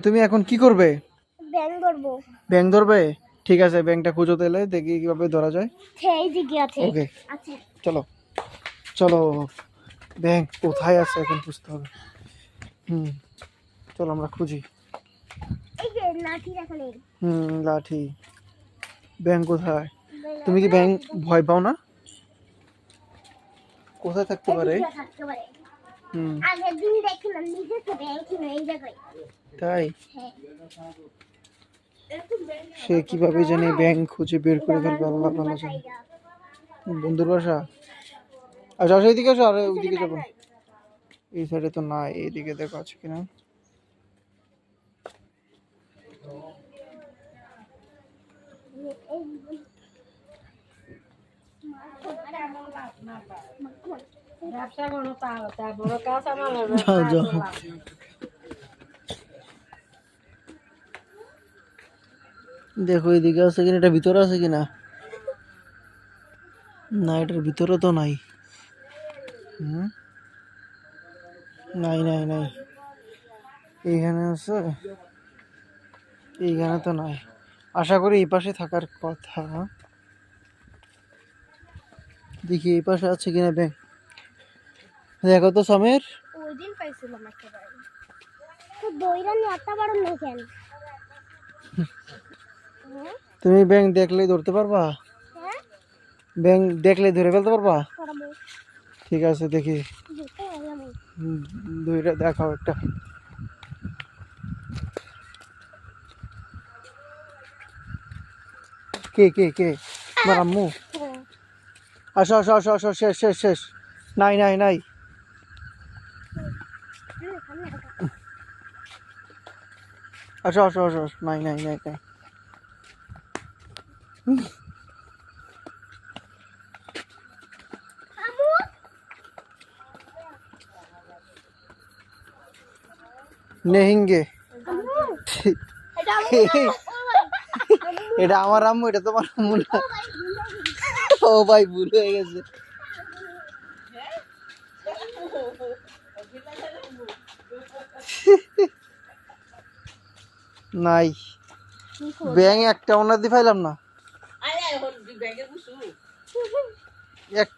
তুমি এখন কি করবে? ব্যাং ধরবো। ব্যাং ধরবে? ঠিক আছে, ব্যাংটা খুঁজো তাহলে, দেখি কিভাবে ধরা যায়। এইদিকে আছে। ওকে, আচ্ছা চলো চলো। ব্যাং কোথায় আছে এখন খুঁজতে হবে। চলো আমরা খুঁজি। এই যে লাঠি রাখা নেই। লাঠি। ব্যাং কোথায়? তুমি কি ব্যাং ভয় পাও না? কোথায় থাকতে পারে? এদিকে থাকতে পারে। আগের দিন দেখলাম নিজে তো ব্যাং ছিল এই জায়গায়। তাই? হ্যাঁ। সে কিভাবে জানে ব্যাং খুঁজে বের করে ফেলবে, আল্লাহ ভালো জানে। বন্ধুর বাসা? আচ্ছা আসো, এইদিকে আসো। আরে ওইদিকে যাবো, এই সাইডে তো নাই, এইদিকে দেখো আছে কিনা। যাও যাও, দেখো এদিকে আছে কিনা, এটা ভিতরে আছে কিনা। না, এটার ভিতরে তো নাই। নাই নাই নাই, এইখানে আছে, এইখানে তো নাই। আশা করি এই পাশে থাকার কথা। দেখি এই পাশে আছে কিনা ব্যাংক। দেখো তো সমীর। ওই দিন পাইছিলাম একেবারে। তো দইরা নিয়ে এত বড় না কেন? তুমি ব্যাংক দেখলেই ধরতে পারবা? হ্যাঁ, ব্যাংক দেখলেই ধরে ফেলতে পারবা? পারবো। ঠিক আছে, দেখি। দুইটা দেখাও একটা। কে কে কে? আমার আম্মু? আসো আসো আসো আসো, শেষ শেষ শেষ। নাই নাই নাই। আসো আসো আসো আসো। নাই নাই নাই নাই। নেহিঙ্গে। এটা আমার আম্মু, এটা তোমার আম্মু না। ও ভাই, ভুল হয়ে গেছে। নাই, ব্যাং একটা ওনার দিয়ে পাইলাম না। একটা